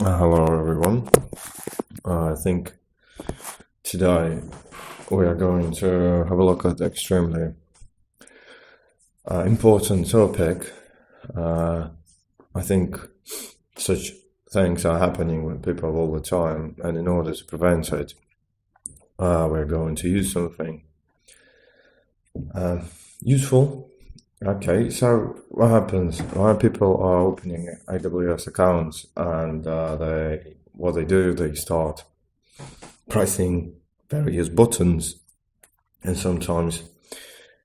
Hello everyone. I think today we are going to have a look at extremely important topic. I think such things are happening with people all the time, and in order to prevent it, we're going to use something useful. Okay, so what happens when people are opening AWS accounts and what they do, they start pressing various buttons, and sometimes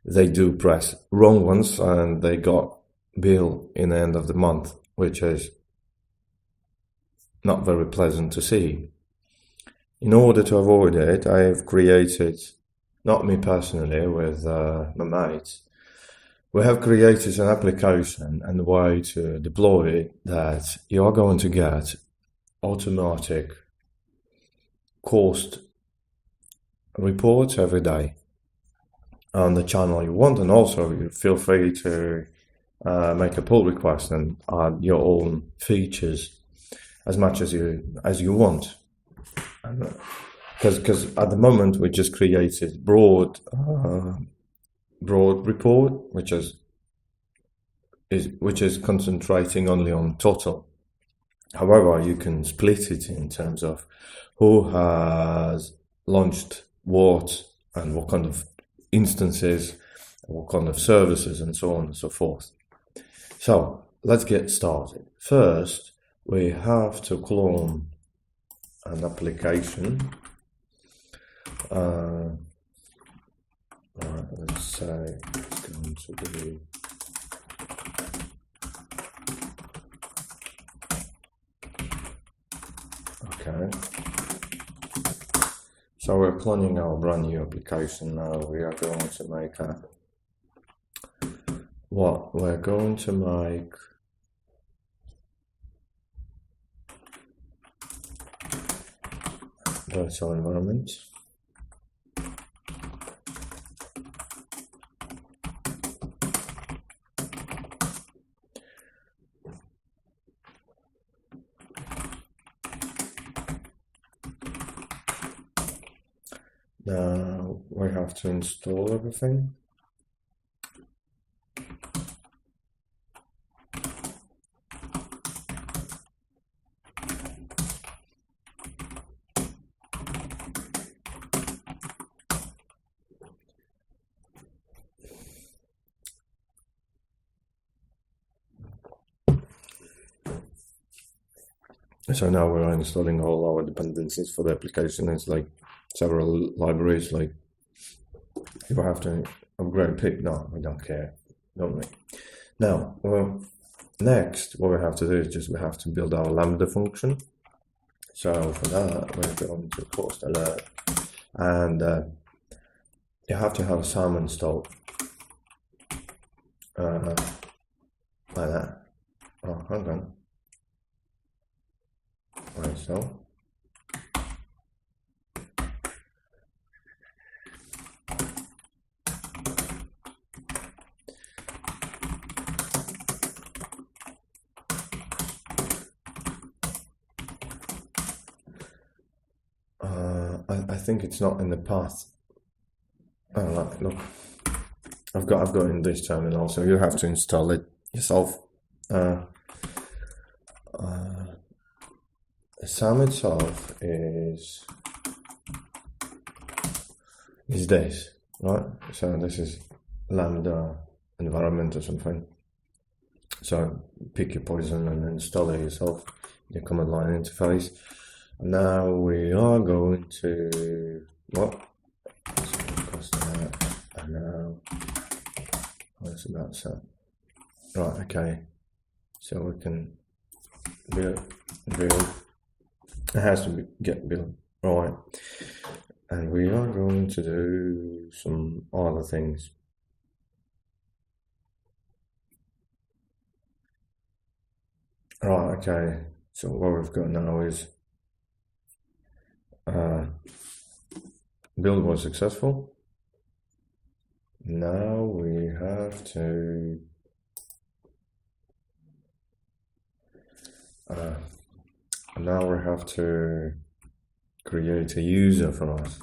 they do press wrong ones and they got bill in the end of the month, which is not very pleasant to see. In order to avoid it, I have created, not me personally, with my mates, we have created an application and a way to deploy it that you are going to get automatic cost reports every day on the channel you want, and also you feel free to make a pull request and add your own features as much as you want. Because at the moment we just created broad report, which is concentrating only on total. However, you can split it in terms of who has launched what and what kind of instances, what kind of services, and so on and so forth. So let's get started. First, we have to clone an application. Let's say it's going to be okay. So we're cloning our brand new application now. We are going to make we're going to make virtual environment. Now we have to install everything. So now we're installing all our dependencies for the application. It's like several libraries, like if I have to upgrade pip, no, we don't care, don't we? Now, next, what we have to do is just we have to build our Lambda function. So for that, we're going to post alert, and you have to have SAM installed, like that. Oh, hang on. Right, so. I think it's not in the path. Oh, look, I've got in this terminal, so you have to install it yourself. SAM itself is this, right? So this is Lambda environment or something. So pick your poison and install it yourself, your command line interface. Now we are going to and now what's about set? Right, okay. So we can build. It has to get built, right? And we are going to do some other things. Right, okay. So what we've got now is build was successful. Now we have to And now we have to create a user for us.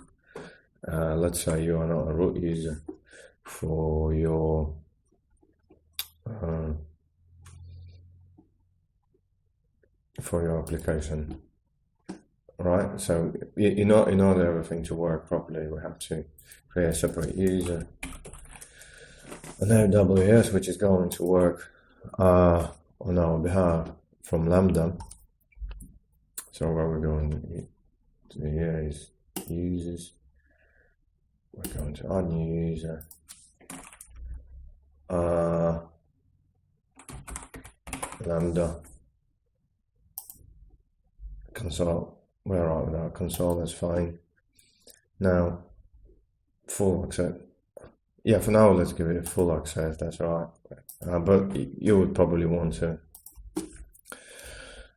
Let's say you are not a root user for your application, right? So in order everything to work properly, we have to create a separate user, an AWS, which is going to work on our behalf from Lambda. So where we're going to here is users. We're going to add new user. Lambda console. We're right with our console. That's fine. Now, full access. Yeah, for now, let's give it a full access. That's all right. But you would probably want to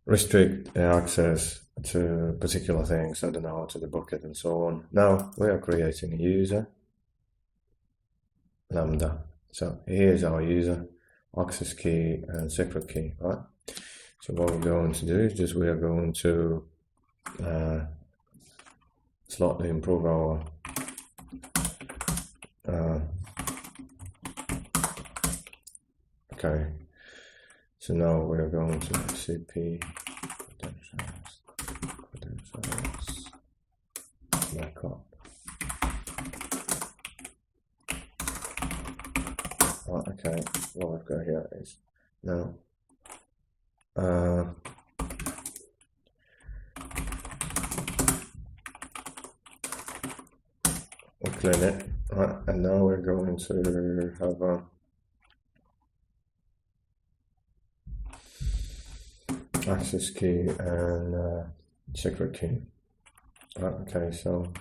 restrict access to particular things. I don't know, to the bucket and so on. Now we are creating a user, Lambda. So here's our user, access key and secret key, right? So what we're going to do is just we are going to slightly improve our okay. So now we're going to CP credentials backup. Right, okay, what I've got here is now we'll clean it, right, and now we're going to have access key and secret key. Right, okay, so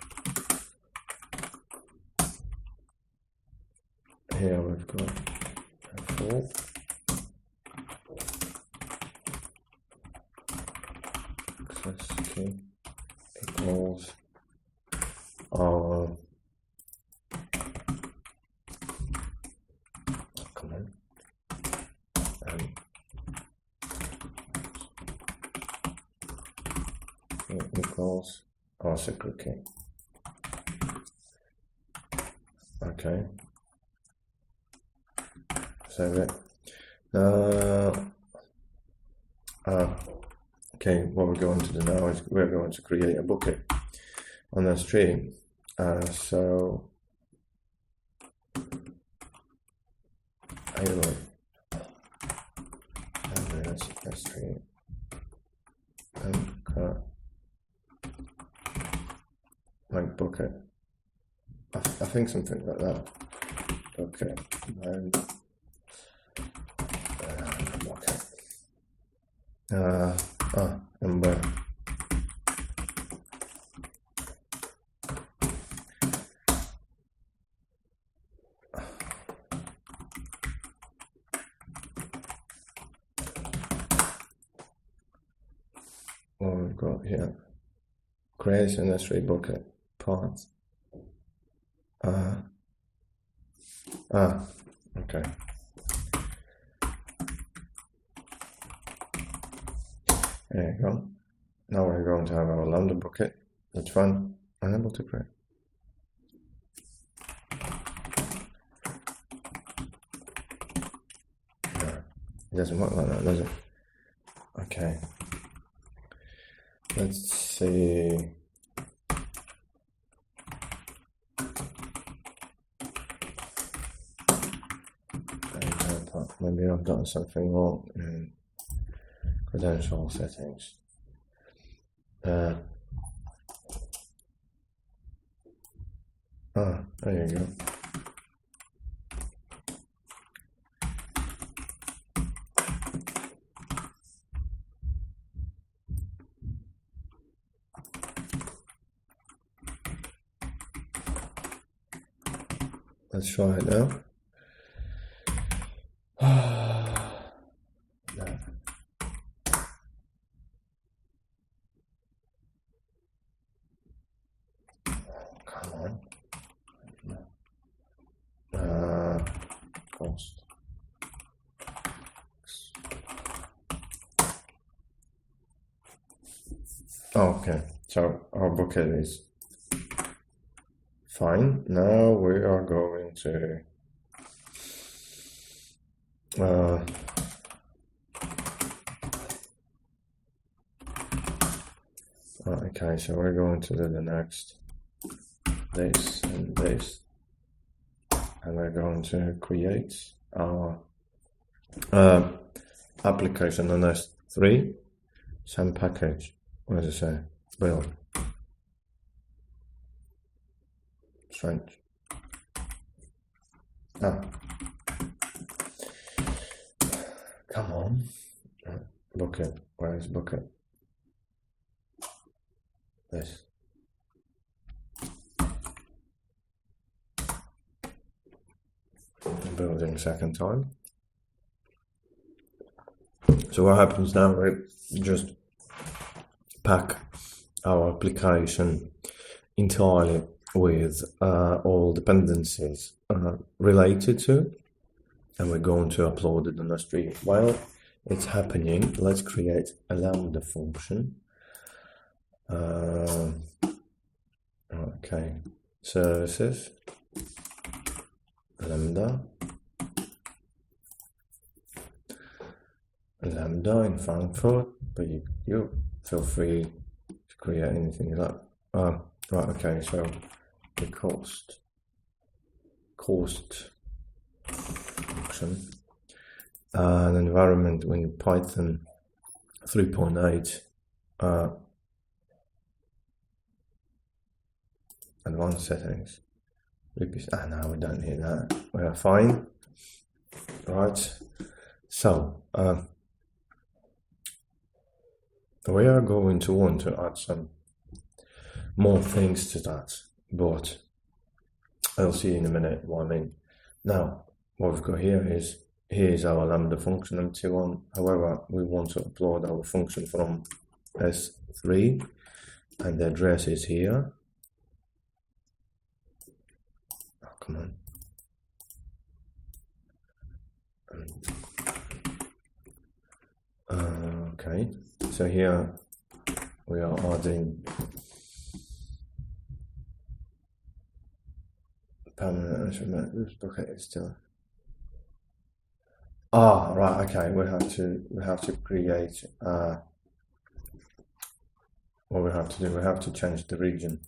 here we've got a full access key equals our comment and equals our secret key. Okay, save it. Okay, what we're going to do now is we're going to create a bucket on the stream. So anyway, let's stream and like bucket. I think something like that. Okay, and bucket. And what we've got here, create an S3 bucket path. Okay. There you go. Now we're going to have our Lambda bucket. That's fine. Unable to create. No, it doesn't work like that, does it? Okay. Let's see. Maybe I've done something wrong in credential settings. There you go. Let's try it now. No. Come on. Cost. Okay, so our bucket is fine. Now we are going to okay, so we're going to do the next this and this, and we're going to create our application on S3, some package. What does it say? Build. Strange. Come on. Bucket. Where is bucket? This. Building second time. So what happens now? We just pack our application entirely with all dependencies related to, and we're going to upload it on the stream. While it's happening, let's create a lambda function. Okay, services, lambda in Frankfurt, but you feel free to create anything you like. Right, okay, so the cost function, an environment in Python 3.8, advanced settings. No, we don't need that. We are fine. Right, so we are going to want to add some more things to that, but I'll see in a minute what I mean. Now, what we've got here's our lambda function MT1. However, we want to upload our function from S3, and the address is here. Oh, come on. Okay, so here we are adding permanent. This bucket is still. Right. Okay, we have to create. What we have to do, we have to change the region,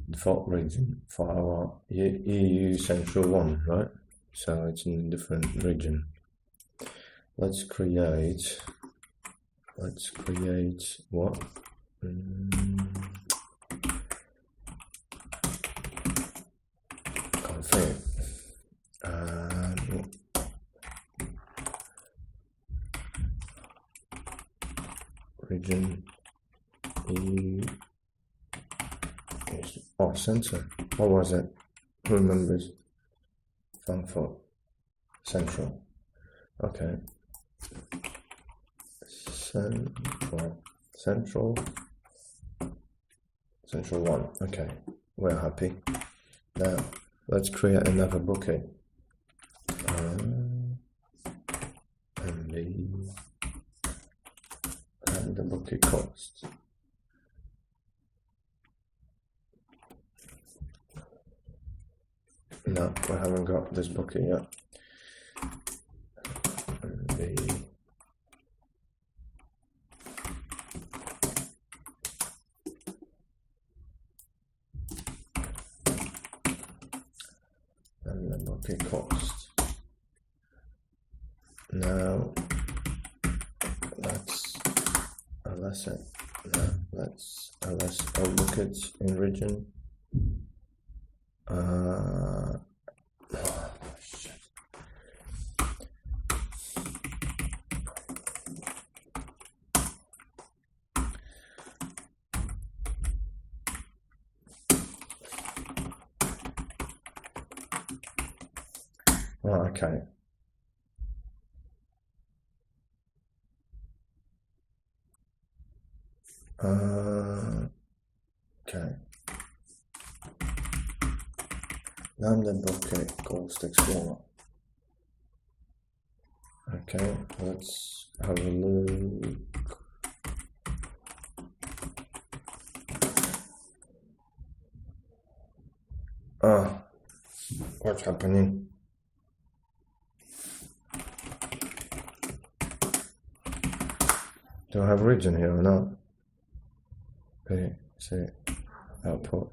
default region for our EU Central 1, right? So it's in a different region. Let's create what? Config. Region EU. Oh, sensor. What was it? Who remembers? Frankfurt Central. Okay. Central 1. Okay, we're happy. Now let's create another bucket. And the bucket cost. No, we haven't got this bucket yet. And the bucket cost. Now let's ls all buckets in region. Shit. Okay. Okay. Lambda bucket cost explorer. Okay, let's have a look. Ah, what's happening? Do I have region here or not? Okay, say output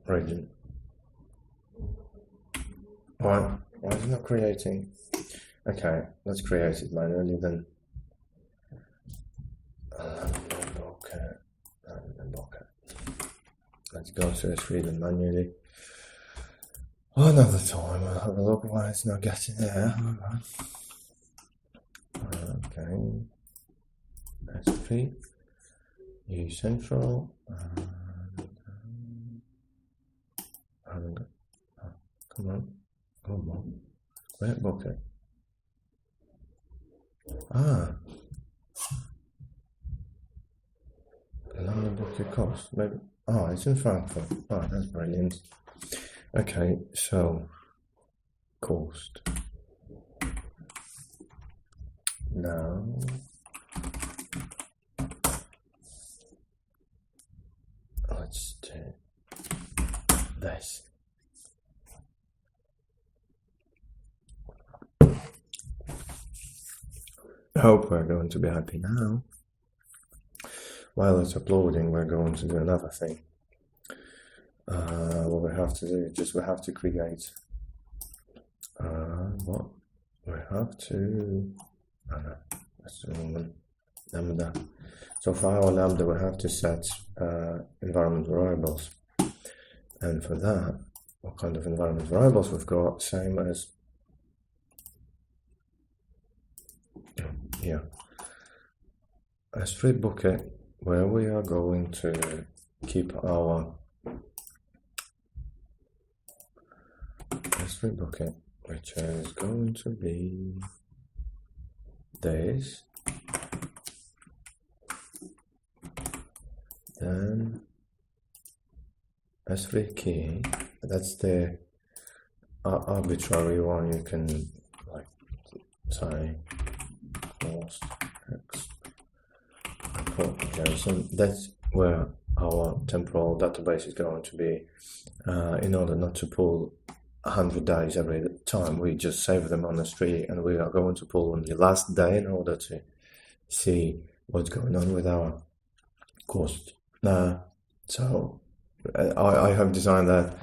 region. Why is it not creating? Okay, let's create it manually then. Let's go to S3 then manually. Another time, I'll have a look why it's not getting there. Okay, S3, use central. I haven't got. Oh, come on, where bucket? Lambda bucket cost, maybe. Oh, it's in Frankfurt. Oh, that's brilliant. Okay, so cost. Now let's do this. I hope we're going to be happy now. While it's uploading, we're going to do another thing. What we have to do is just we have to create what we have to. Oh no, that's the wrong one. Lambda. So for our lambda, we have to set environment variables, and for that, what kind of environment variables we've got? Same as here, S3 bucket, where we are going to keep our S3 bucket, which is going to be this, then S3 key, that's the arbitrary one. You can like say cost x JSON. That's where our temporal database is going to be. In order not to pull 100 days every time, we just save them on S3, and we are going to pull on the last day in order to see what's going on with our cost. So I have designed that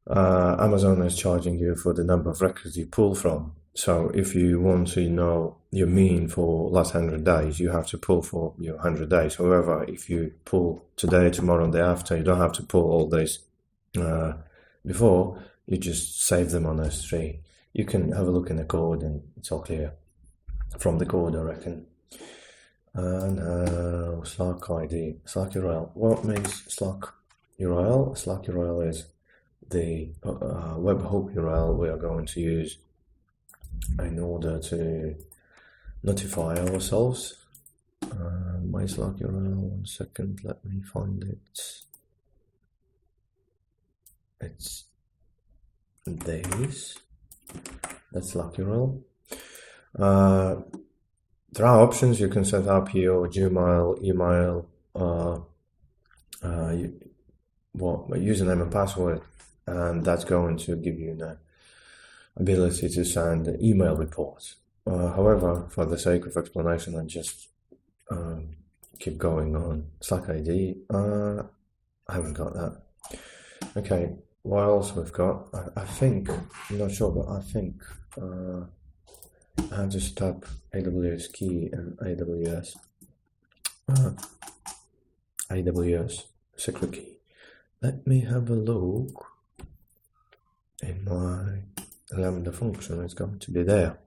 Amazon is charging you for the number of records you pull from. So if you want to know your mean for last 100 days, you have to pull for your 100 days. However, if you pull today, tomorrow, and the day after, you don't have to pull all days before. You just save them on S3. You can have a look in the code, and it's all clear from the code, I reckon. Now Slack ID, Slack URL. What means Slack URL? Slack URL is the webhook URL we are going to use in order to notify ourselves. My Slack URL, 1 second, let me find it. It's this. That's Slack URL. There are options you can set up your Gmail, email, username and password, and that's going to give you the ability to send email reports. However, for the sake of explanation, I just keep going on. Slack ID, I haven't got that. Okay, what else we've got? I think, I'm not sure, but I think I have to set up AWS key and AWS secret key. Let me have a look in my Lambda function. It's going to be there.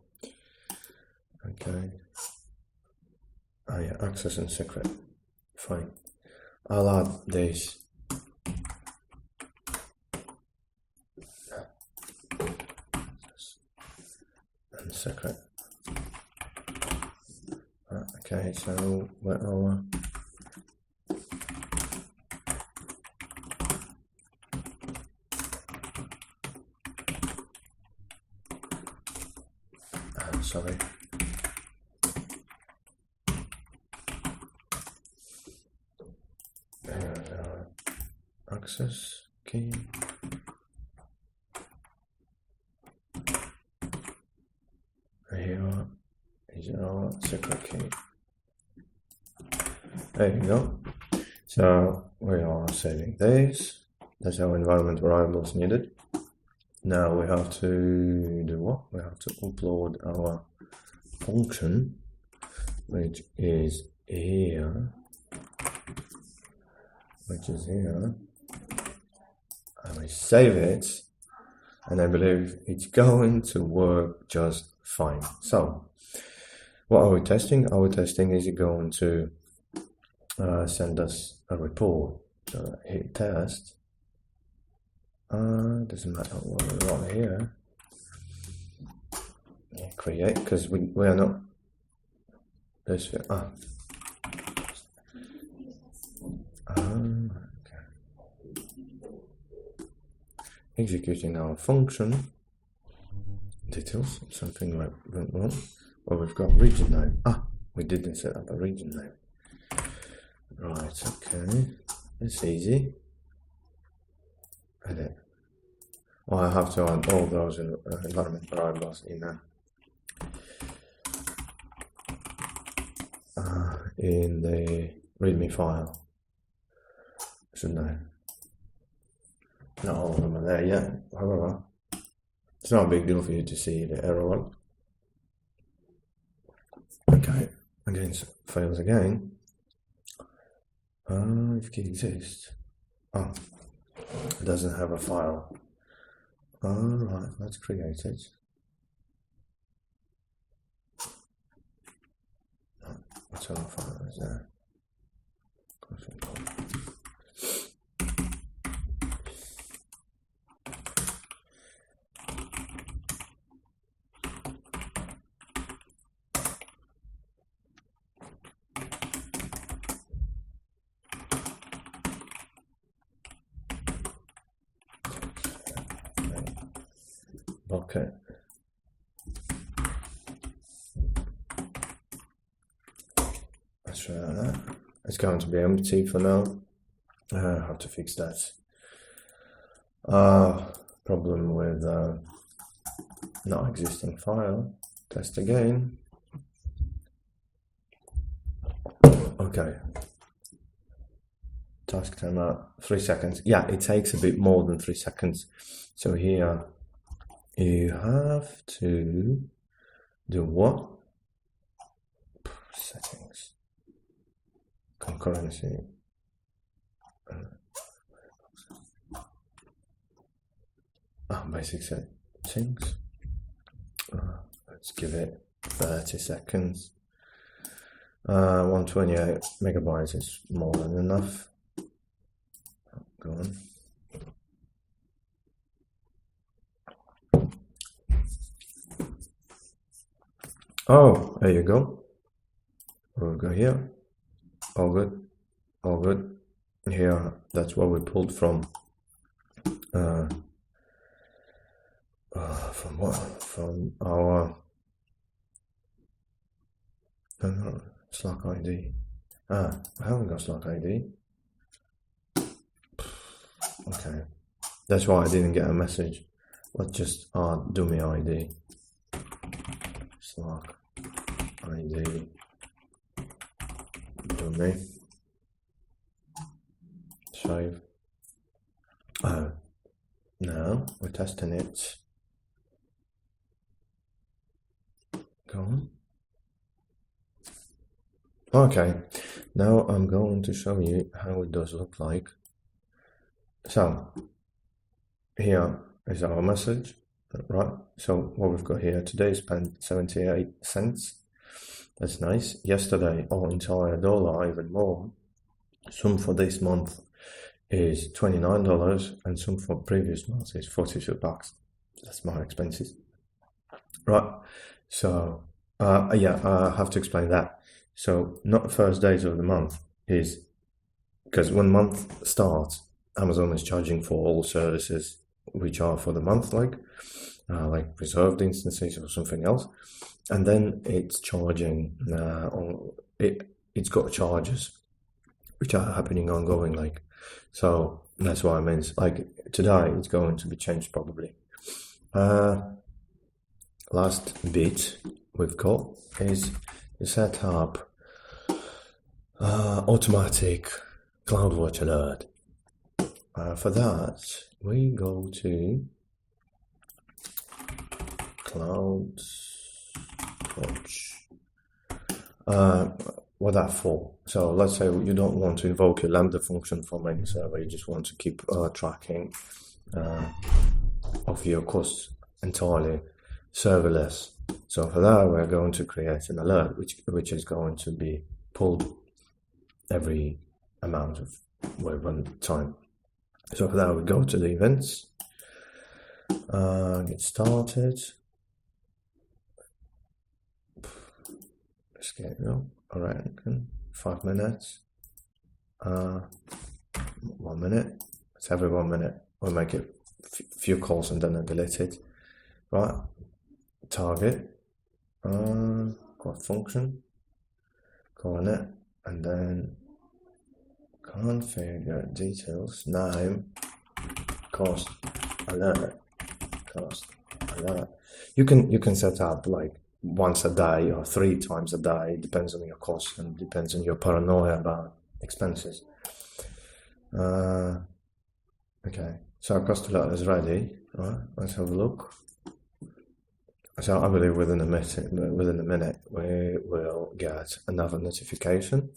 Okay. Oh yeah, access and secret. Fine. I'll add this. And secret. Okay, so where are sorry. Access key. Here is our secret key. There you go. So we are saving this. That's our environment variables needed. Now we have to do what? We have to upload our function, which is here. And we save it, and I believe it's going to work just fine. So what are we testing? Our testing is going to send us a report. So hit test. Doesn't matter what we write here. Yeah, create, because we are not this. Okay. Executing our function details. Something went wrong. Well, we've got region name. We didn't set up a region name. Right. Okay. It's easy. Edit. Well, I have to add all those environment variables in the README file, shouldn't I? Not all of them are there yet. However, it's not a big deal for you to see the error one. Okay, against fails again. If it exists. It doesn't have a file. Alright, let's create it. What's our file is there? Okay. Let's try that. It's going to be empty for now. I have to fix that. Problem with not existing file. Test again. Okay. Task timer 3 seconds. Yeah, it takes a bit more than 3 seconds. So here you have to do what? Settings. Concurrency. Basic settings. Let's give it 30 seconds. 128 megabytes is more than enough. Go on. Oh, there you go. We'll go here. All good. All good. Here, that's what we pulled from. From what? From our Slack ID. I haven't got Slack ID. Okay, that's why I didn't get a message. Let's just add dummy ID. Slack ID dummy. Save. Now we're testing it. Go on. Okay, now I'm going to show you how it does look like. So here is our message, right? So what we've got here today, spent 78 cents. That's nice. Yesterday, our entire dollar, even more. Sum for this month is $29, and sum for previous month is $42. That's my expenses, right? So yeah, I have to explain that. So not the first days of the month is because when month starts, Amazon is charging for all services which are for the month, like reserved instances or something else, and then it's charging it's got charges which are happening ongoing, like, so That's what I mean. Like today, it's going to be changed probably. Last bit we've got is to set up automatic CloudWatch alert. For that, we go to CloudWatch. What that for? So let's say you don't want to invoke a Lambda function from any server, you just want to keep tracking of your costs entirely serverless. So for that, we're going to create an alert which is going to be pulled every amount of run time. So for that, we go to the events, get started. Schedule, alright, 5 minutes, 1 minute, it's every 1 minute, we'll make it few calls and then I delete it, right, target, got function, call on it, and then configure details, name, cost, alert. You can set up like once a day or 3 times a day, depends on your cost and depends on your paranoia about expenses. Okay, so our cost alert is ready. Right, let's have a look. So I believe within a minute we will get another notification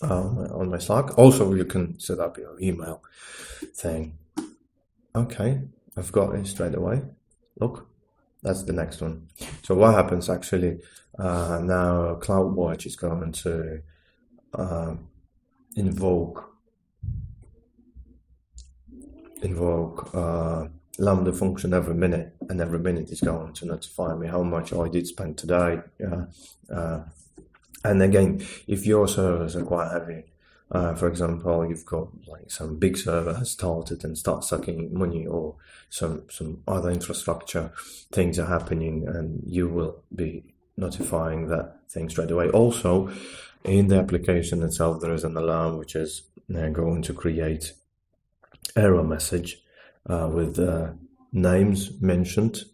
on my Slack. Also, you can set up your email thing. Okay, I've got it straight away. Look. That's the next one. So what happens actually, now CloudWatch is going to invoke Lambda function every minute, and every minute is going to notify me how much I did spend today. And again, if your servers are quite heavy, for example, you've got like some big server has started and starts sucking money, or some other infrastructure things are happening, and you will be notifying that thing straight away. Also, in the application itself, there is an alarm which is going to create error message with names mentioned,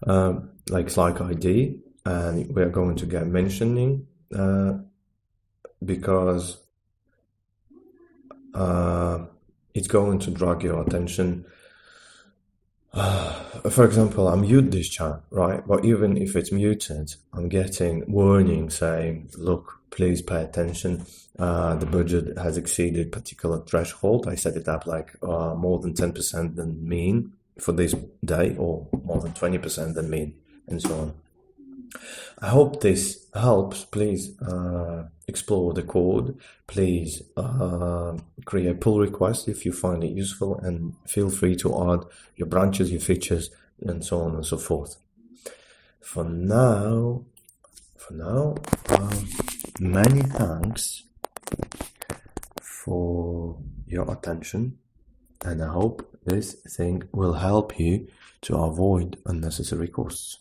like Slack ID, and we're going to get mentioning because it's going to drag your attention. For example, I mute this chat, right? But even if it's muted, I'm getting warning saying, look, please pay attention. The budget has exceeded particular threshold. I set it up like more than 10% than mean for this day, or more than 20% than mean, and so on. I hope this helps. Please explore the code. Please create pull requests if you find it useful, and feel free to add your branches, your features, and so on and so forth. For now, many thanks for your attention, and I hope this thing will help you to avoid unnecessary costs.